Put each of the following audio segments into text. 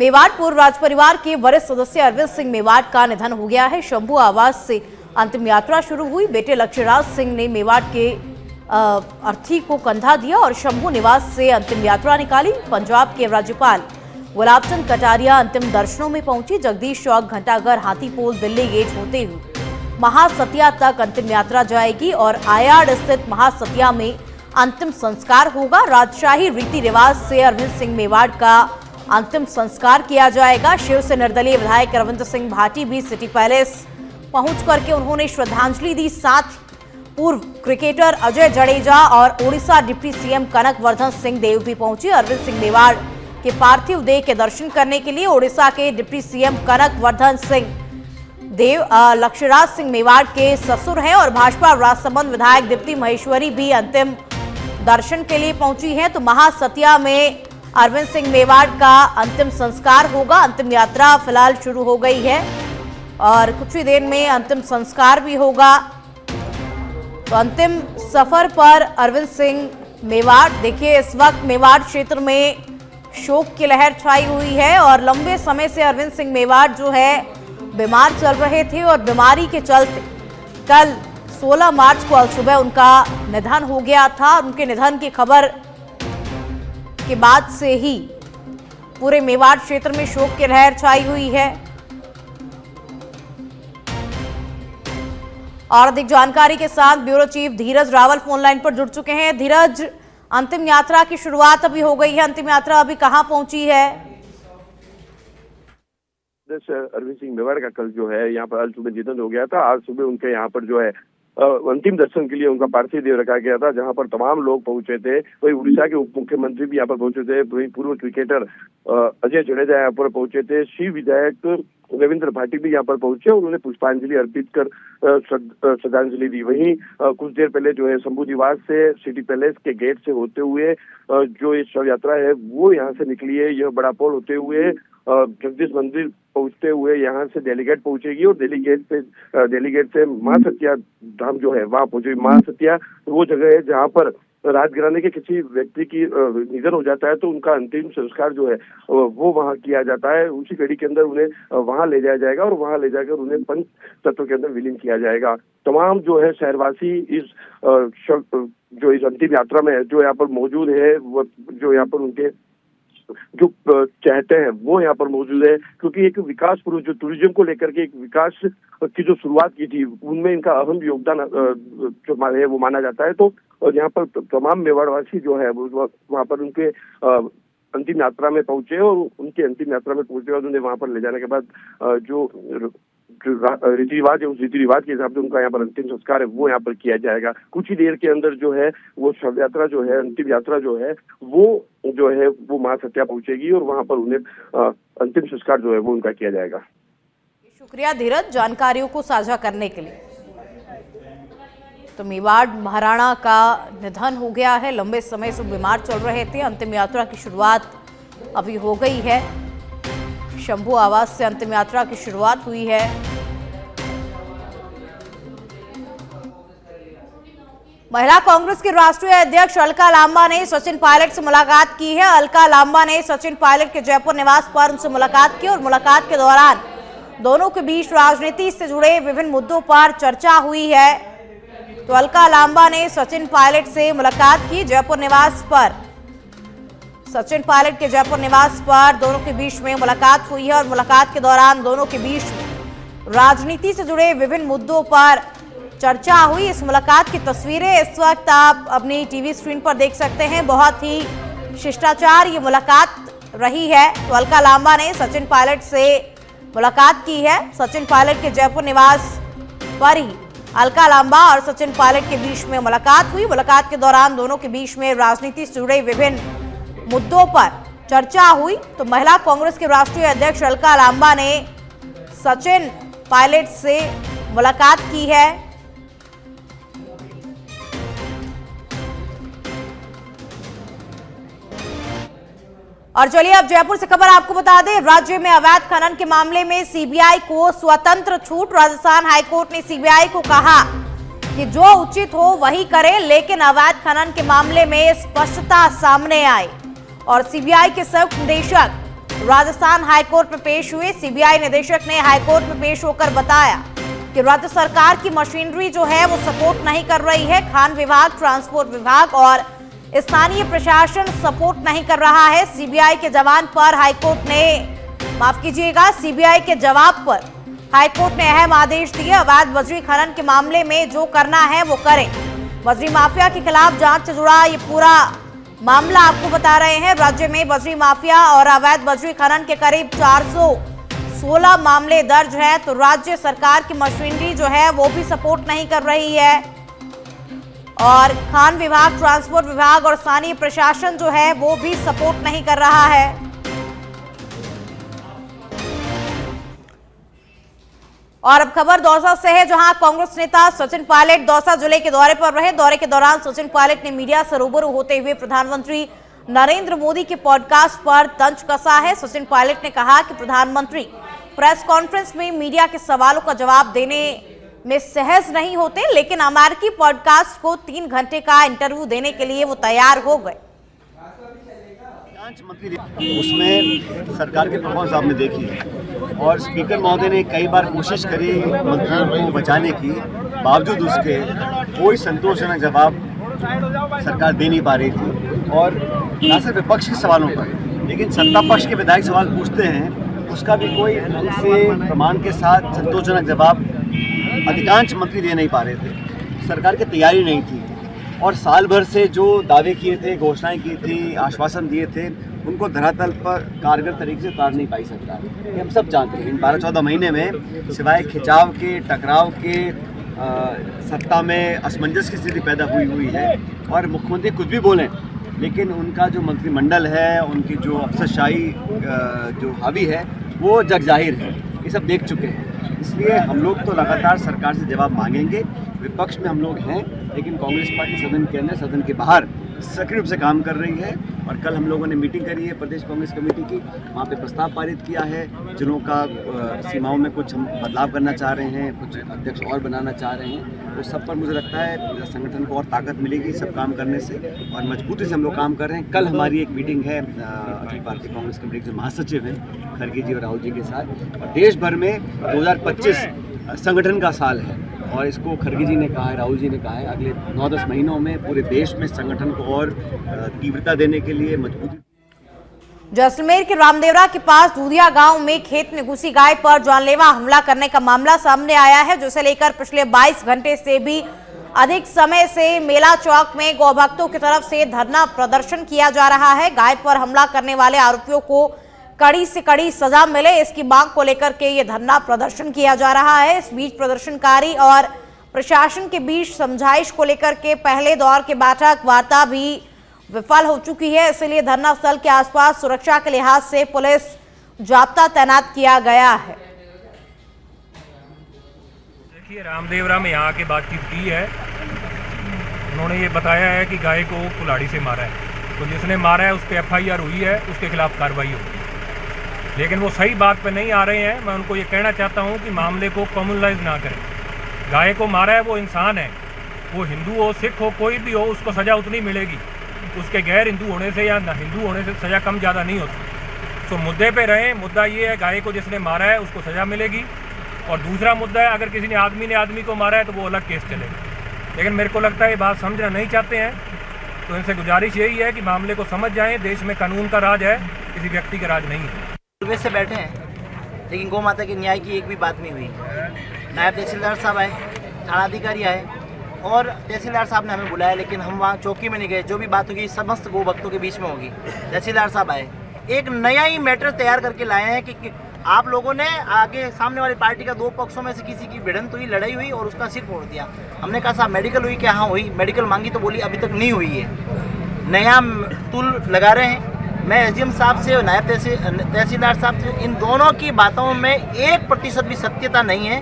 मेवाड़ पूर्व राज परिवार के वरिष्ठ सदस्य अरविंद सिंह मेवाड़ का निधन हो गया है। शंभू आवास से अंतिम यात्रा शुरू हुई। बेटे लक्ष्यराज सिंह ने मेवाड़ के अर्थी को कंधा दिया और शंभू निवास से अंतिम यात्रा निकाली। पंजाब के राज्यपाल गुलाब चंद कटारिया अंतिम दर्शनों में पहुंची। जगदीश चौक, घंटाघर, हाथीपोल, दिल्ली गेट होते हुए महासतिया तक अंतिम यात्रा जाएगी और आयाड़ स्थित महासतिया में अंतिम संस्कार होगा। राजशाही रीति रिवाज से अरविंद सिंह मेवाड़ का अंतिम संस्कार किया जाएगा। शिव से निर्दलीय विधायक रविंद्र सिंह भाटी भी सिटी पैलेस पहुंच करके उन्होंने श्रद्धांजलि दी। साथ पूर्व क्रिकेटर अजय जडेजा और ओडिशा डिप्टी सीएम कनक वर्धन सिंह देव भी पहुंचे। अरविंद सिंह मेवाड़ के पार्थिव देह के दर्शन करने के लिए ओडिशा के डिप्टी सीएम कनक वर्धन सिंह देव लक्ष्यराज सिंह मेवाड़ के ससुर हैं और भाजपा राजसमंद विधायक दीप्ति महेश्वरी भी अंतिम दर्शन के लिए पहुंची हैं। तो महासतिया में अरविंद सिंह मेवाड़ का अंतिम संस्कार होगा। अंतिम यात्रा फिलहाल शुरू हो गई है और कुछ ही देर में अंतिम संस्कार भी होगा। तो अंतिम सफर पर अरविंद सिंह मेवाड़, देखिए इस वक्त मेवाड़ क्षेत्र में शोक की लहर छाई हुई है और लंबे समय से अरविंद सिंह मेवाड़ जो है बीमार चल रहे थे और बीमारी के चलते कल 16 मार्च को सुबह उनका निधन हो गया था। उनके निधन की खबर के बाद से ही पूरे मेवाड़ क्षेत्र में शोक की लहर छाई हुई है। और अधिक जानकारी के साथ ब्यूरो चीफ धीरज रावल फोन लाइन पर जुड़ चुके हैं। धीरज, अंतिम यात्रा की शुरुआत अभी हो गई है। अंतिम यात्रा अभी कहां पहुंची है? अरविंद सिंह मेवाड़ का कल जो है यहाँ पर सुबह निधन हो गया था। आज सुबह उनके यहाँ पर जो है अंतिम दर्शन के लिए उनका पार्थिव देह रखा गया था, जहां पर तमाम लोग पहुंचे थे। वही उड़ीसा के उप मुख्यमंत्री भी यहाँ पर पहुंचे थे। वही पूर्व क्रिकेटर अजय जडेजा यहाँ पर पहुंचे थे। शिव विधायक रविंद्र भाटी भी यहाँ पर पहुंचे और उन्होंने पुष्पांजलि अर्पित कर श्रद्धांजलि दी। वहीं कुछ देर पहले जो है शंभू निवास से सिटी पैलेस के गेट से होते हुए जो ये शव यात्रा है वो यहाँ से निकली है। यह बड़ा पोल होते हुए जगदीश मंदिर पहुंचते हुए यहाँ से दिल्ली गेट पहुंचेगी और दिल्ली गेट से महासतिया धाम जो है वहां पहुंचेगी। महासतिया वो जगह है जहाँ पर राजघराने के किसी व्यक्ति की निधन हो जाता है तो उनका अंतिम संस्कार जो है वो वहां किया जाता है। उसी कड़ी के अंदर उन्हें वहां ले जाया जाएगा और वहां ले जाकर उन्हें पंच तत्व के अंदर विलीन किया जाएगा। तमाम जो है शहरवासी इस जो इस अंतिम यात्रा में जो यहाँ पर मौजूद है, वो जो यहाँ पर उनके जो चाहते हैं वो यहाँ पर मौजूद है, क्योंकि एक विकास पूर्व जो टूरिज्म को लेकर के एक विकास की जो शुरुआत की थी उनमें इनका अहम योगदान जो है वो माना जाता है। तो यहाँ पर तमाम मेवाड़वासी जो है वहाँ पर उनके अंतिम यात्रा में पहुंचे और उनके अंतिम यात्रा में पहुंचे और उन्हें वहाँ पर ले जाने के बाद जो रीति रिवाज है उस रीति रिवाज के हिसाब से उनका यहाँ पर अंतिम संस्कार है वो यहाँ पर किया जाएगा। कुछ ही देर के अंदर जो है वो शव यात्रा जो है, अंतिम यात्रा जो है वो महासतिया पहुंचेगी और वहाँ पर उन्हें अंतिम संस्कार जो है वो उनका किया जाएगा। शुक्रिया धीरज जानकारियों को साझा करने के लिए। तो मेवाड़ महाराणा का निधन हो गया है। लंबे समय से बीमार चल रहे थे। अंतिम यात्रा की शुरुआत अभी हो गई है। शंभू आवास से अंतिम यात्रा की शुरुआत हुई है। महिला कांग्रेस के राष्ट्रीय अध्यक्ष अलका लांबा ने सचिन पायलट से मुलाकात की है। अलका लांबा ने सचिन पायलट के जयपुर निवास पर उनसे मुलाकात की और मुलाकात के दौरान दोनों के बीच राजनीति से जुड़े विभिन्न मुद्दों पर चर्चा हुई है। तो अलका लांबा ने सचिन पायलट से मुलाकात की। जयपुर निवास पर सचिन पायलट के जयपुर निवास पर दोनों के बीच में मुलाकात हुई है और मुलाकात के दौरान दोनों के बीच राजनीति से जुड़े विभिन्न मुद्दों पर चर्चा हुई। इस मुलाकात की तस्वीरें इस वक्त आप अपनी टीवी स्क्रीन पर देख सकते हैं। बहुत ही शिष्टाचार ये मुलाकात रही है। तो अलका लांबा ने सचिन पायलट से मुलाकात की है। सचिन पायलट के जयपुर निवास पर ही अलका लांबा और सचिन पायलट के बीच में मुलाकात हुई। मुलाकात के दौरान दोनों के बीच में राजनीति से जुड़े विभिन्न मुद्दों पर चर्चा हुई। तो महिला कांग्रेस के राष्ट्रीय अध्यक्ष अलका लांबा ने सचिन पायलट से मुलाकात की है। और चलिए अब जयपुर से खबर आपको बता दें। राज्य में अवैध खनन के मामले में सीबीआई को स्वतंत्र छूट। राजस्थान हाईकोर्ट ने सीबीआई को कहा कि जो उचित हो वही करे, लेकिन अवैध खनन के मामले में स्पष्टता सामने आए। और सीबीआई के संयुक्त निदेशक राजस्थान हाईकोर्ट में पेश हुए। सीबीआई निदेशक ने हाईकोर्ट में पेश होकर बताया कि राज्य सरकार की मशीनरी जो है वो सपोर्ट नहीं कर रही है। खान विभाग, ट्रांसपोर्ट विभाग और स्थानीय प्रशासन सपोर्ट नहीं कर रहा है। सीबीआई के जवाब पर हाईकोर्ट ने, माफ कीजिएगा, सीबीआई के जवाब पर हाईकोर्ट ने अहम आदेश दिए। अवैध बजरी खनन के मामले में जो करना है वो करें। बजरी माफिया के खिलाफ जांच से जुड़ा ये पूरा मामला आपको बता रहे हैं। राज्य में बजरी माफिया और अवैध बजरी खनन के करीब 416 मामले दर्ज है। तो राज्य सरकार की मशीनरी जो है वो भी सपोर्ट नहीं कर रही है और खान विभाग, ट्रांसपोर्ट विभाग और स्थानीय प्रशासन जो है वो भी सपोर्ट नहीं कर रहा है। और अब खबर दौसा से है, जहां कांग्रेस नेता सचिन पायलट दौसा जिले के दौरे पर रहे। दौरे के दौरान सचिन पायलट ने मीडिया से रूबरू होते हुए प्रधानमंत्री नरेंद्र मोदी के पॉडकास्ट पर तंज कसा है। सचिन पायलट ने कहा कि प्रधानमंत्री प्रेस कॉन्फ्रेंस में मीडिया के सवालों का जवाब देने में सहज नहीं होते, लेकिन अमेरिकी पॉडकास्ट को 3 घंटे का इंटरव्यू देने के लिए वो तैयार हो गए। उसमें सरकार के परफॉर्मेंस आपने देखी और स्पीकर महोदय ने कई बार कोशिश करी मंत्रियों को बचाने की, बावजूद उसके कोई संतोषजनक जवाब सरकार दे नहीं पा रही थी। और न सिर्फ विपक्ष के सवालों पर, लेकिन सत्ता पक्ष के विधायक सवाल पूछते हैं, उसका भी कोई ढंग से प्रमाण के साथ संतोषजनक जवाब अधिकांश मंत्री दे नहीं पा रहे थे। सरकार की तैयारी नहीं थी और साल भर से जो दावे किए थे, घोषणाएं की थी, आश्वासन दिए थे, उनको धरातल पर कारगर तरीके से उतार नहीं पाई सरकार। ये हम सब जानते हैं। इन 12-14 महीने में सिवाय खिंचाव के, टकराव के, सत्ता में असमंजस की स्थिति पैदा हुई है। और मुख्यमंत्री कुछ भी बोलें, लेकिन उनका जो मंत्रिमंडल है, उनकी जो अफसरशाही जो हावी है, वो जग जाहिर है। ये सब देख चुके हैं। इसलिए हम लोग तो लगातार सरकार से जवाब मांगेंगे। विपक्ष में हम लोग हैं, लेकिन कांग्रेस पार्टी सदन के अंदर, सदन के बाहर सक्रिय रूप से काम कर रही है। और कल हम लोगों ने मीटिंग करी है प्रदेश कांग्रेस कमेटी की, वहाँ पे प्रस्ताव पारित किया है। जिलों का सीमाओं में कुछ हम बदलाव करना चाह रहे हैं, कुछ अध्यक्ष और बनाना चाह रहे हैं। तो सब पर मुझे लगता है संगठन को और ताकत मिलेगी सब काम करने से, और मजबूती से हम लोग काम कर रहे हैं। कल हमारी एक मीटिंग है अखिल भारतीय कांग्रेस कमेटी के जो महासचिव हैं खड़गे जी और राहुल जी के साथ। और देश भर में 2025 संगठन का साल है और इसको खड़गे जी ने कहा है, राहुल जी ने कहा है, अगले 9-10 महीनों में पूरे देश में संगठन को और तीव्रता देने के लिए मजबूती। जैसलमेर के रामदेवरा के पास दूधिया गांव में खेत में घुसी गाय पर जानलेवा हमला करने का मामला सामने आया है, जिसे लेकर पिछले 22 घंटे से भी अधिक समय से मेला चौक में गौभक्तों की तरफ से धरना प्रदर्शन किया जा रहा है। गाय पर हमला करने वाले आरोपियों को कड़ी से कड़ी सजा मिले, इसकी मांग को लेकर के ये धरना प्रदर्शन किया जा रहा है। इस बीच प्रदर्शनकारी और प्रशासन के बीच समझाइश को लेकर के पहले दौर की बैठक वार्ता भी विफल हो चुकी है, इसलिए धरना स्थल के आसपास सुरक्षा के लिहाज से पुलिस जाब्ता तैनात किया गया है। देखिए, रामदेवरा में यहाँ के बातचीत की है, उन्होंने ये बताया है कि गाय को कुल्हाड़ी से मारा है, तो जिसने मारा है उस पर FIR हुई है, उसके खिलाफ कार्रवाई होगी। लेकिन वो सही बात पे नहीं आ रहे हैं। मैं उनको ये कहना चाहता हूँ कि मामले को कम्युनलाइज ना करें। गाय को मारा है वो इंसान है, वो हिंदू हो, सिख हो, कोई भी हो, उसको सज़ा उतनी मिलेगी। उसके गैर हिंदू होने से या ना हिंदू होने से सज़ा कम ज़्यादा नहीं होती। तो मुद्दे पे रहें। मुद्दा ये है, गाय को जिसने मारा है उसको सज़ा मिलेगी। और दूसरा मुद्दा है, अगर किसी ने आदमी को मारा है तो वो अलग केस चलेगा। लेकिन मेरे को लगता है ये बात समझना नहीं चाहते हैं, तो इनसे गुजारिश यही है कि मामले को समझ जाएँ। देश में कानून का राज है, किसी व्यक्ति का राज नहीं है। सुबह से बैठे हैं, लेकिन गौ माता के न्याय की एक भी बात नहीं हुई। नायब तहसीलदार साहब आए, थानाधिकारी आए और तहसीलदार साहब ने हमें बुलाया, लेकिन हम वहाँ चौकी में नहीं गए। जो भी बात होगी समस्त गौ भक्तों के बीच में होगी। तहसीलदार साहब आए, एक नया ही मैटर तैयार करके लाए हैं कि आप लोगों ने आगे सामने वाली पार्टी का 2 पक्षों में से किसी की भिड़ंत हुई, लड़ाई हुई और उसका सिर फोड़ दिया। हमने कहा साहब मेडिकल हुई क्या? हाँ हुई। मेडिकल मांगी तो बोली अभी तक नहीं हुई है। नया टूल लगा रहे हैं। मैं SDM साहब से, नायब तहसीलदार साहब से, इन दोनों की बातों में 1% भी सत्यता नहीं है।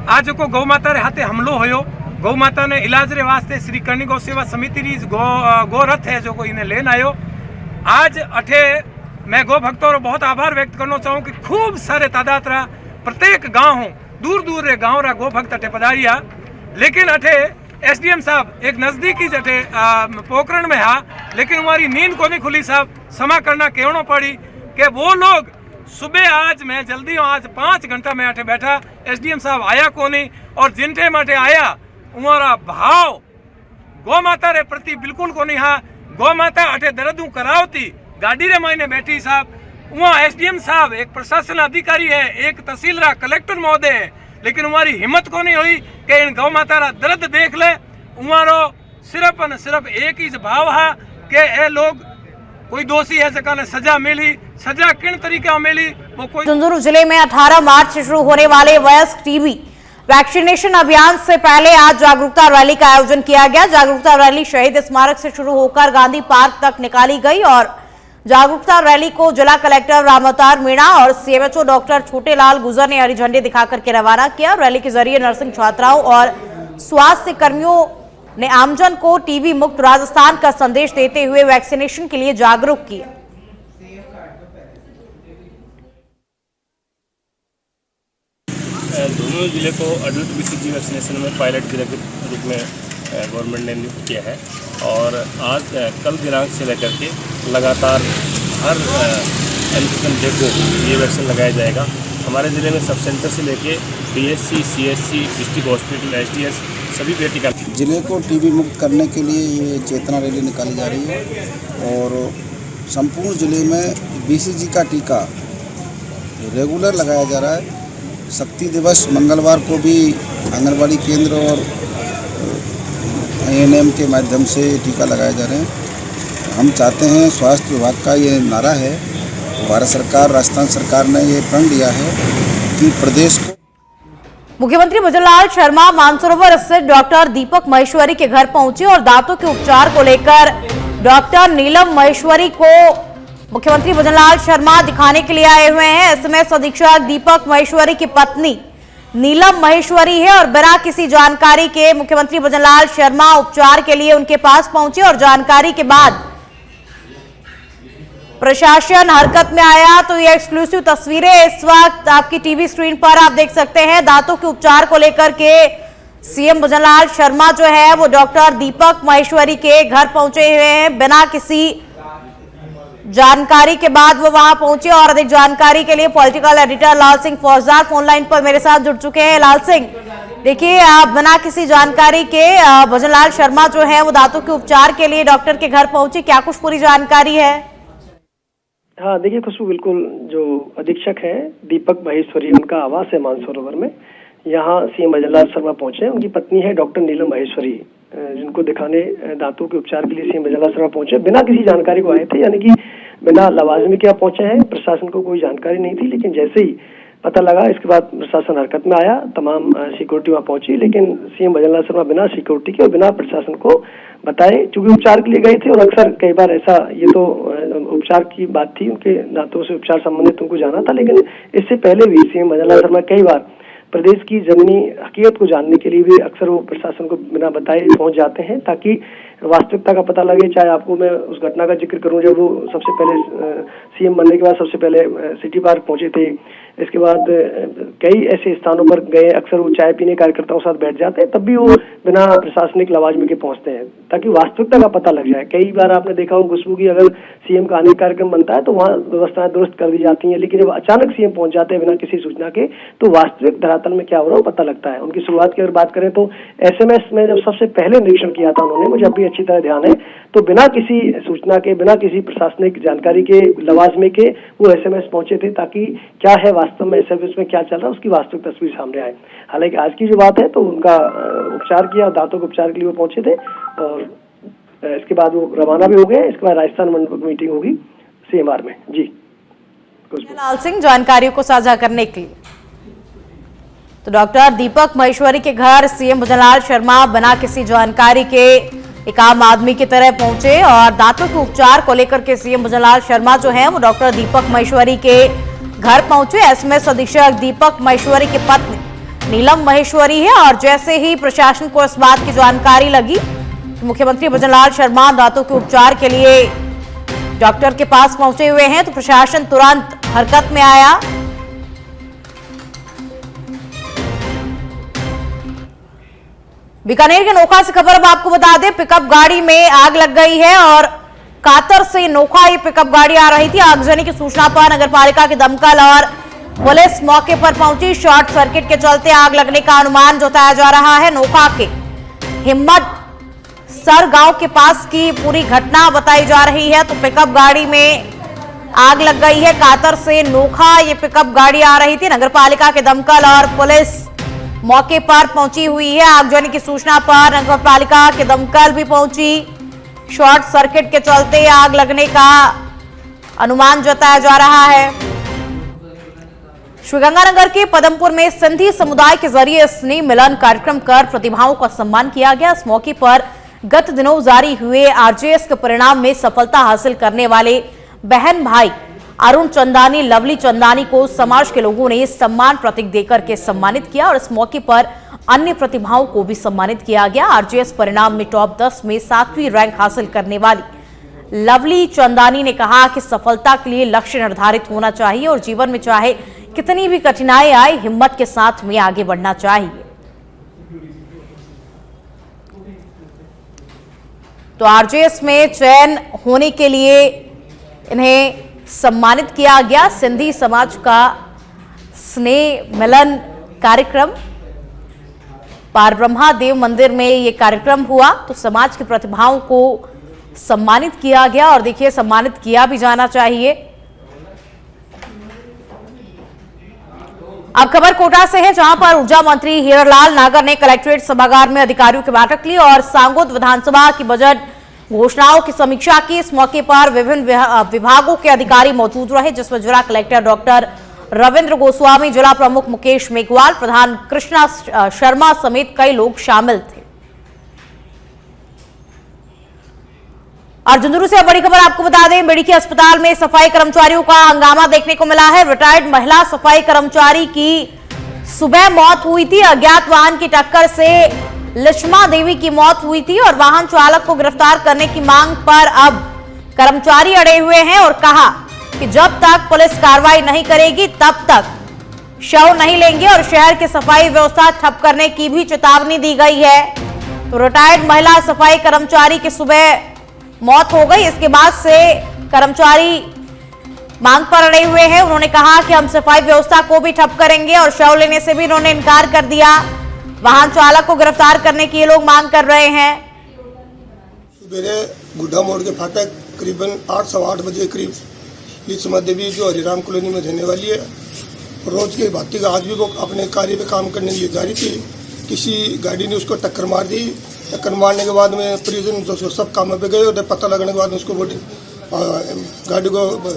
आज को गौ माता रे हाथे हमलो होयो, गौ माता ने इलाज रे वास्ते श्री करणी गौ सेवा समिति री गो रथ है जो को इन्हें लेन आयो। आज अठे मैं गौ भक्तों रो बहुत आभार व्यक्त करना चाहूँ कि खूब सारे तादाद रा प्रत्येक गाँव दूर दूर रे गाँव रा गौ भक्त अठे पधारिया। लेकिन अठे SDM साहब एक नज़दीकी जटे पोखरण में हा, लेकिन हमारी नींद को नहीं खुली साहब। क्षमा करना कहना पड़ी कि वो लोग सुबह आज मैं जल्दी आज 5 घंटा मैं अठे बैठा, एसडीएम साहब आया कोनी और जिनटे माटे आया उमारा भाव गौ माता रे प्रति बिल्कुल कोनी। हाँ, गौ माता अठे दर्दू करावती गाड़ी रे मायने बैठी साहब, वहाँ एसडीएम साहब एक प्रशासन अधिकारी है, एक तहसीलदार कलेक्टर महोदय है, लेकिन हमारी हिम्मत को नहीं हुई कि इन गौ माता रा दर्द देख ले। उमारो सिर्फ और सिर्फ एक ही भाव है कि ये लोग कोई दोषी है जगह ने सजा मिली, सजा किन तरीके में मिली वो कोई। झुंझुनू जिले में 18 मार्च से शुरू होने वाले वयस्क टीबी वैक्सीनेशन अभियान से पहले आज जागरूकता रैली का आयोजन किया गया। जागरूकता रैली शहीद स्मारक से शुरू होकर गांधी पार्क तक निकाली गई और जागरूकता रैली को जिला कलेक्टर रामावतार मीणा और सीएमएचओ डॉक्टर छोटेलाल गुजर ने हरी झंडी दिखाकर के रवाना किया। रैली के जरिए नर्सिंग छात्राओं और स्वास्थ्य कर्मियों ने आमजन को टीबी मुक्त राजस्थान का संदेश देते हुए वैक्सीनेशन के लिए जागरूक किया। झुंझुनू जिले को एडल्ट बीसीजी वैक्सीनेशन में पायलट जिले के रूप में गवर्नमेंट ने नियुक्त किया है और आज कल दिनांक से लेकर के लगातार हर एलिजिबल डे को ये वैक्सीन लगाया जाएगा। हमारे ज़िले में सब सेंटर से लेके PHC, CHC, district hospital, SDS सभी बेटी का जिले को टीबी मुक्त करने के लिए ये चेतना रैली निकाली जा रही है और संपूर्ण जिले में बीसीजी का टीका रेगुलर लगाया जा रहा है। शक्ति दिवस मंगलवार को भी आंगनबाड़ी केंद्र और एएनएम के माध्यम से टीका लगाए जा रहे हैं। हम चाहते हैं, स्वास्थ्य विभाग का ये नारा है, भारत सरकार, राजस्थान सरकार ने ये प्रण लिया है कि प्रदेश को। मुख्यमंत्री भजनलाल शर्मा मानसरोवर स्थित डॉक्टर दीपक महेश्वरी के घर पहुंचे और दांतों के उपचार को लेकर डॉक्टर नीलम महेश्वरी को मुख्यमंत्री भजनलाल शर्मा दिखाने के लिए आए हुए हैं। एसएमएस अधीक्षक दीपक महेश्वरी की पत्नी नीलम महेश्वरी है और बिना किसी जानकारी के मुख्यमंत्री भजनलाल शर्मा उपचार के लिए उनके पास पहुंचे और जानकारी के बाद प्रशासन हरकत में आया। तो ये एक्सक्लूसिव तस्वीरें इस वक्त आपकी टीवी स्क्रीन पर आप देख सकते हैं। दांतों के उपचार को लेकर के सीएम भजनलाल शर्मा जो है वो डॉक्टर दीपक महेश्वरी के घर पहुंचे हुए हैं। बिना किसी जानकारी के बाद वो वहां पहुंचे और अधिक जानकारी के लिए पॉलिटिकल एडिटर लाल सिंह फौजदार फोन लाइन पर मेरे साथ जुड़ चुके हैं। लाल सिंह, देखिए, बिना किसी जानकारी के भजनलाल शर्मा जो है वो दांतों के उपचार के लिए डॉक्टर के घर पहुंचे, क्या कुछ पूरी जानकारी है? हाँ, देखिए खुशबू, बिल्कुल जो अधीक्षक है दीपक महेश्वरी, उनका आवास है मानसरोवर में। यहाँ सीएम भजनलाल शर्मा पहुंचे। उनकी पत्नी है डॉक्टर नीलम महेश्वरी, जिनको दिखाने दांतों के उपचार के लिए सीएम भजनलाल शर्मा पहुंचे। बिना किसी जानकारी को आए थे, यानी कि बिना लवाजमी के यहाँ पहुंचे हैं। प्रशासन को कोई जानकारी नहीं थी, लेकिन जैसे ही पता लगा इसके बाद प्रशासन हरकत में आया, तमाम सिक्योरिटी वहाँ पहुंची। लेकिन सीएम भजनलाल शर्मा बिना सिक्योरिटी के और बिना प्रशासन को बताए, चूंकि उपचार के लिए गए थे और अक्सर कई बार ऐसा, ये तो उपचार की बात थी, उनके दांतों से उपचार संबंधित उनको जाना था। लेकिन इससे पहले भी सीएम भजनलाल शर्मा कई बार प्रदेश की जमीनी हकीकत को जानने के लिए भी अक्सर वो प्रशासन को बिना बताए पहुंच जाते हैं, ताकि वास्तविकता का पता लगे। चाहे आपको मैं उस घटना का जिक्र करूं जब वो सबसे पहले सीएम बनने के बाद सबसे पहले सिटी पार्क पहुंचे थे। इसके बाद कई ऐसे स्थानों पर गए, अक्सर वो चाय पीने कार्यकर्ताओं के साथ बैठ जाते हैं, तब भी वो बिना प्रशासनिक लवाजमे के पहुंचते हैं, ताकि वास्तविकता का पता लग जाए। कई बार आपने देखा हो खुशबू की, अगर सीएम का आने कार्यक्रम बनता है तो वहाँ व्यवस्थाएं दुरुस्त कर दी जाती हैं, लेकिन जब अचानक सीएम पहुंच जाते हैं बिना किसी सूचना के, तो वास्तविक धरातल में क्या हो रहा है पता लगता है। उनकी शुरुआत की अगर बात करें तो एसएमएस में जब सबसे पहले निरीक्षण किया था उन्होंने, मुझे अभी अच्छी तरह ध्यान है, तो बिना किसी सूचना के, बिना किसी प्रशासनिक जानकारी के, लवाजमे के वो एसएमएस पहुंचे थे, ताकि क्या है वास्तव में एसएमएस में क्या चल रहा है उसकी वास्तविक तस्वीर सामने आए। हालांकि आज की जो बात है तो उनका उपचार किया, दांतों के उपचार के लिए वो पहुंचे थे और इसके बाद वो रवाना भी हो गए। इसके बाद राजस्थान मंडल की मीटिंग होगी सीएमआर में। जी लाल सिंह, जानकारियों को साझा करने के लिए। तो डॉक्टर दीपक महेश्वरी के घर सीएम भजनलाल शर्मा बिना किसी जानकारी के एक आम आदमी की तरह पहुंचे और दांतों के उपचार को लेकर के सीएम भजनलाल शर्मा जो है वो डॉक्टर दीपक महेश्वरी के घर पहुंचे। एसएमएस अधीक्षक दीपक महेश्वरी की पत्नी नीलम महेश्वरी है और जैसे ही प्रशासन को इस बात की जानकारी लगी, मुख्यमंत्री भजनलाल शर्मा दांतों के उपचार के लिए डॉक्टर के पास पहुंचे हुए हैं, तो प्रशासन तुरंत हरकत में आया। बीकानेर के नोखा से खबर अब आपको बता दें, पिकअप गाड़ी में आग लग गई है और कातर से नोखा ये पिकअप गाड़ी आ रही थी। आगजनी की सूचना पर नगरपालिका की दमकल और पुलिस मौके पर पहुंची। शॉर्ट सर्किट के चलते आग लगने का अनुमान जताया जा रहा है। नोखा के हिम्मत सर गांव के पास की पूरी घटना बताई जा रही है। तो पिकअप गाड़ी में आग लग गई है। कातर से नोखा ये पिकअप गाड़ी आ रही थी। नगरपालिका के दमकल और पुलिस मौके पर पहुंची हुई है। आगजनी की सूचना पर नगरपालिका के दमकल भी पहुंची। शॉर्ट सर्किट के चलते आग लगने का अनुमान जताया जा रहा है। श्रीगंगानगर के पदमपुर में सिंधी समुदाय के जरिए स्नेह मिलन कार्यक्रम कर प्रतिभाओं का सम्मान किया गया। इस मौके पर गत दिनों जारी हुए आरजेएस के परिणाम में सफलता हासिल करने वाले बहन भाई अरुण चंदानी, लवली चंदानी को समाज के लोगों ने सम्मान प्रतीक देकर के सम्मानित किया और इस मौके पर अन्य प्रतिभाओं को भी सम्मानित किया गया। आरजेएस परिणाम में टॉप 10 में 7वीं रैंक हासिल करने वाली लवली चंदानी ने कहा कि सफलता के लिए लक्ष्य निर्धारित होना चाहिए और जीवन में चाहे कितनी भी कठिनाई आए, हिम्मत के साथ में आगे बढ़ना चाहिए। तो आरजेएस में चयन होने के लिए इन्हें सम्मानित किया गया। सिंधी समाज का स्नेह मिलन कार्यक्रम पारब्रह्मा देव मंदिर में ये कार्यक्रम हुआ। तो समाज की प्रतिभाओं को सम्मानित किया गया और देखिए सम्मानित किया भी जाना चाहिए। अब खबर कोटा से है, जहां पर ऊर्जा मंत्री हीरालाल नागर ने कलेक्ट्रेट सभागार में अधिकारियों की बैठक ली और सांगोद विधानसभा की बजट घोषणाओं की समीक्षा की। इस मौके पर विभिन्न विभागों के अधिकारी मौजूद रहे, जिसमें जिला कलेक्टर डॉक्टर रविंद्र गोस्वामी, जिला प्रमुख मुकेश मेघवाल, प्रधान कृष्णा शर्मा समेत कई लोग शामिल थे। और झुंझुनू से बड़ी खबर आपको बता दें, मेडिकल अस्पताल में सफाई कर्मचारियों का हंगामा देखने को मिला है। रिटायर्ड महिला सफाई कर्मचारी की सुबह मौत हुई थी। अज्ञात वाहन की टक्कर से लक्ष्मा देवी की मौत हुई थी और वाहन चालक को गिरफ्तार करने की मांग पर अब कर्मचारी अड़े हुए हैं और कहा कि जब तक पुलिस कार्रवाई नहीं करेगी तब तक शव नहीं लेंगे और शहर की सफाई व्यवस्था ठप करने की भी चेतावनी दी गई है। तो रिटायर्ड महिला सफाई कर्मचारी की सुबह मौत हो गई। इसके बाद से कर्मचारी मांग पर अड़े हुए हैं। उन्होंने कहा कि हम सफाई व्यवस्था को भी ठप करेंगे और शव लेने से भी इन्होंने इनकार कर दिया। वाहन चालक को गिरफ्तार करने की ये लोग मांग कर रहे हैं। सवेरे गुड्डा मोड़ के फाटक करीबन 8-8:15 बजे करीब लक्ष्मा देवी जो हरिराम कॉलोनी में रहने वाली है, रोज की भांति का आज भी वो अपने कार्य पे काम करने के लिए जा रही थी। किसी गाड़ी ने उसको टक्कर मार दी। टक्कर मारने के बाद में परिजन जो सब काम पे गए और पता लगने के बाद उसको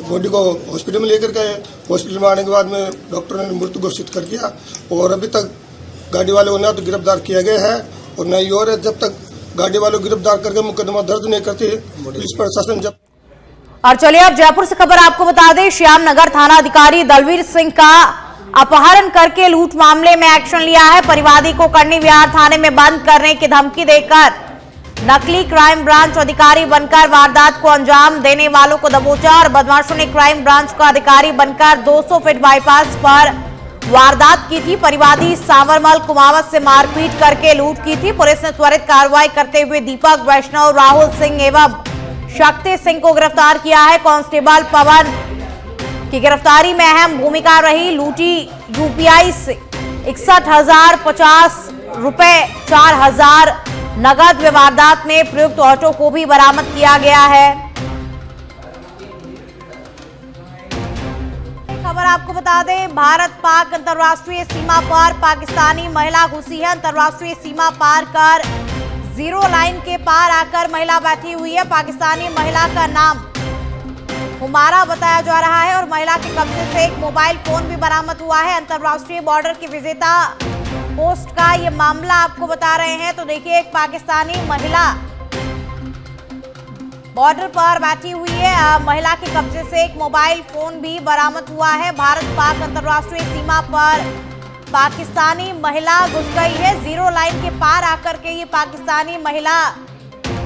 बॉडी को हॉस्पिटल में लेकर गए। हॉस्पिटल में आने के बाद में डॉक्टर ने मृत घोषित कर दिया और अभी तक गाड़ी वाले को ना तो गिरफ्तार किया गया है और न ही और है। जब तक गाड़ी वालों को गिरफ्तार करके मुकदमा दर्ज नहीं करते पुलिस प्रशासन जब। और चलिए अब जयपुर से खबर आपको बता दें, श्यामनगर थाना अधिकारी दलवीर सिंह का अपहरण करके लूट मामले में एक्शन लिया है। परिवादी को करनी विहार थाने में बंद करने की धमकी देकर नकली क्राइम ब्रांच अधिकारी बनकर वारदात को अंजाम देने वालों को दबोचा और बदमाशों ने क्राइम ब्रांच का अधिकारी बनकर 200 फीट बाईपास पर वारदात की थी। परिवादी सांवरमल कुमावत से मारपीट करके लूट की थी। पुलिस ने त्वरित कार्रवाई करते हुए दीपक वैष्णव, राहुल सिंह एवं शक्ति सिंह को गिरफ्तार किया है। कांस्टेबल पवन की गिरफ्तारी में अहम भूमिका रही। लूटी यूपीआई से 61,050 रुपए, 4,000 नगद वारदात में प्रयुक्त ऑटो को भी बरामद किया गया है। खबर आपको बता दें, भारत पाक अंतर्राष्ट्रीय सीमा पर पाकिस्तानी महिला घुसी है। अंतर्राष्ट्रीय सीमा पार कर जीरो लाइन के पार आकर महिला बैठी हुई है। पाकिस्तानी महिला का नाम हुमारा बताया जा रहा है और महिला के कब्जे से एक मोबाइल फोन भी बरामद हुआ है। अंतर्राष्ट्रीय बॉर्डर की विजेता पोस्ट का ये मामला आपको बता रहे हैं। तो देखिए, एक पाकिस्तानी महिला बॉर्डर पर बैठी हुई है। महिला के कब्जे से एक मोबाइल फोन भी बरामद हुआ है। भारत पाक अंतर्राष्ट्रीय सीमा पर पाकिस्तानी महिला घुस गई है। जीरो लाइन के पार आकर के ये पाकिस्तानी महिला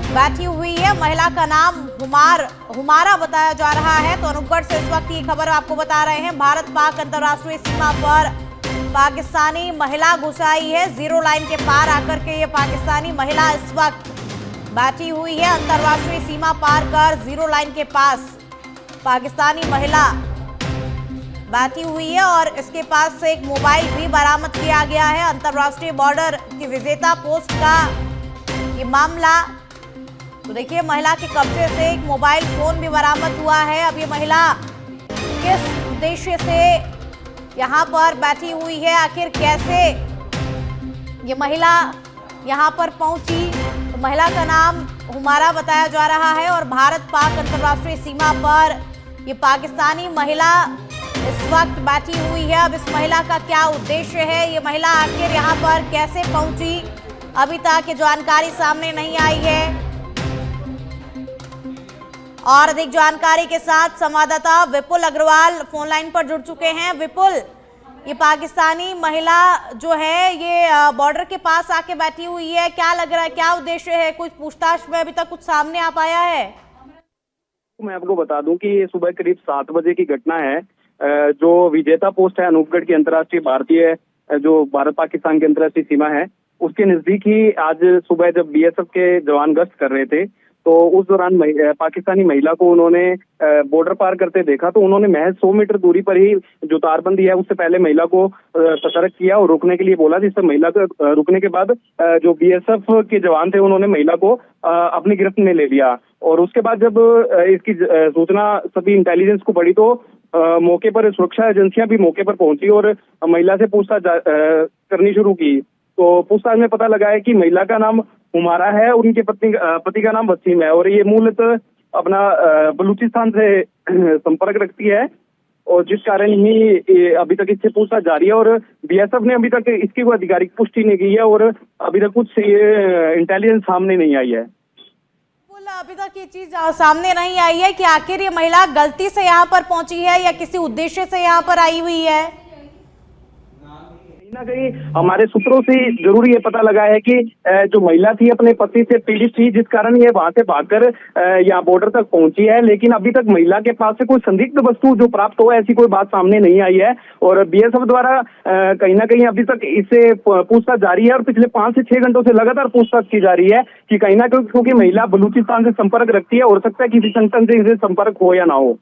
बैठी हुई है। महिला का नाम हुमारा बताया जा रहा है। तो अनूपगढ़ से इस वक्त ये खबर आपको बता रहे हैं। भारत पाक अंतर्राष्ट्रीय सीमा पर पाकिस्तानी महिला घुस आई है। जीरो लाइन के पार आकर के ये पाकिस्तानी महिला इस वक्त बैठी हुई है अंतर्राष्ट्रीय सीमा पार कर जीरो लाइन के पास। पाकिस्तानी महिला बैठी हुई है और इसके पास से एक मोबाइल भी बरामद किया गया है। अंतर्राष्ट्रीय बॉर्डर की विजेता पोस्ट का ये मामला। तो देखिए, महिला के कब्जे से एक मोबाइल फोन भी बरामद हुआ है। अब ये महिला किस उद्देश्य से यहाँ पर बैठी हुई है, आखिर कैसे ये महिला यहाँ पर पहुंची? तो महिला का नाम हुमारा बताया जा रहा है और भारत पाक अंतर्राष्ट्रीय सीमा पर ये पाकिस्तानी महिला इस वक्त बैठी हुई है। अब इस महिला का क्या उद्देश्य है, ये महिला आखिर यहाँ पर कैसे पहुंची, अभी तक ये जानकारी सामने नहीं आई है। और अधिक जानकारी के साथ संवाददाता विपुल अग्रवाल फोन लाइन पर जुड़ चुके हैं। विपुल, ये पाकिस्तानी महिला जो है ये बॉर्डर के पास आके बैठी हुई है, क्या लग रहा है, क्या उद्देश्य है? कुछ पूछताछ में अभी तक कुछ सामने आ पाया है? मैं आपको बता दूं कि ये सुबह करीब 7 बजे की घटना है। जो विजेता पोस्ट है अनूपगढ़ की अंतर्राष्ट्रीय भारतीय जो भारत पाकिस्तान की अंतर्राष्ट्रीय सीमा है, उसके नजदीक ही आज सुबह जब बीएसएफ के जवान गश्त कर रहे थे तो उस दौरान पाकिस्तानी महिला को उन्होंने बॉर्डर पार करते देखा। तो उन्होंने महज 100 मीटर दूरी पर ही जो तारबंदी है उससे पहले महिला को सतर्क किया और रुकने के लिए बोला, जिससे महिला को रुकने के बाद जो बीएसएफ के जवान थे उन्होंने महिला को अपनी गिरफ्त में ले लिया। और उसके बाद जब इसकी सूचना सभी इंटेलिजेंस को पड़ी तो मौके पर सुरक्षा एजेंसियां भी मौके पर पहुंची और महिला से पूछताछ करनी शुरू की। तो पूछताछ में पता लगा है कि महिला का नाम हुमारा है, उनके पति का नाम वसीम है और ये मूलतः अपना बलूचिस्तान से संपर्क रखती है और जिस कारण ही अभी तक इससे पूछताछ जारी है। और बीएसएफ ने अभी तक इसकी कोई आधिकारिक पुष्टि नहीं की है और अभी तक कुछ इंटेलिजेंस सामने नहीं आई है। अभी तक ये चीज सामने नहीं आई है कि आखिर ये महिला गलती से यहाँ पर पहुंची है या किसी उद्देश्य से यहाँ पर आई हुई है। कहीं ना कहीं हमारे सूत्रों से जरूर ये पता लगा है कि जो महिला थी अपने पति से पीड़ित थी, जिस कारण ये वहां से भागकर यहाँ बॉर्डर तक पहुंची है। लेकिन अभी तक महिला के पास से कोई संदिग्ध वस्तु जो प्राप्त हो ऐसी कोई बात सामने नहीं आई है और बीएसएफ द्वारा कहीं ना कहीं अभी तक इससे पूछताछ जारी है और पिछले 5 से 6 घंटों से लगातार पूछताछ की जा रही है कि कहीं ना कहीं क्योंकि महिला बलूचिस्तान से संपर्क रखती है, हो सकता है किसी संगठन से इसे संपर्क हो या ना हो।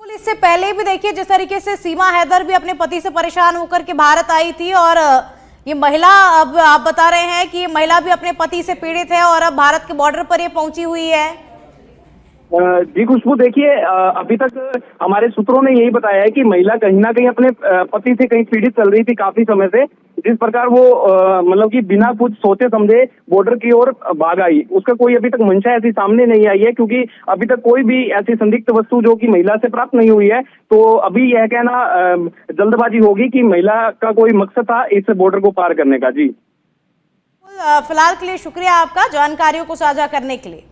इससे पहले भी देखिए जिस तरीके से सीमा हैदर भी अपने पति से परेशान होकर के भारत आई थी और ये महिला, अब आप बता रहे हैं कि ये महिला भी अपने पति से पीड़ित है और अब भारत के बॉर्डर पर ये पहुंची हुई है। जी खुशबू, देखिए अभी तक हमारे सूत्रों ने यही बताया है कि महिला कहीं ना कहीं अपने पति से कहीं पीड़ित चल रही थी काफी समय से, जिस प्रकार वो मतलब कि बिना कुछ सोचे समझे बॉर्डर की ओर भाग आई। उसका कोई अभी तक मंशा ऐसी सामने नहीं आई है क्योंकि अभी तक कोई भी ऐसी संदिग्ध वस्तु जो कि महिला से प्राप्त नहीं हुई है। तो अभी यह कहना जल्दबाजी होगी कि महिला का कोई मकसद था इस बॉर्डर को पार करने का। जी फिलहाल के लिए शुक्रिया आपका जानकारियों को साझा करने के लिए।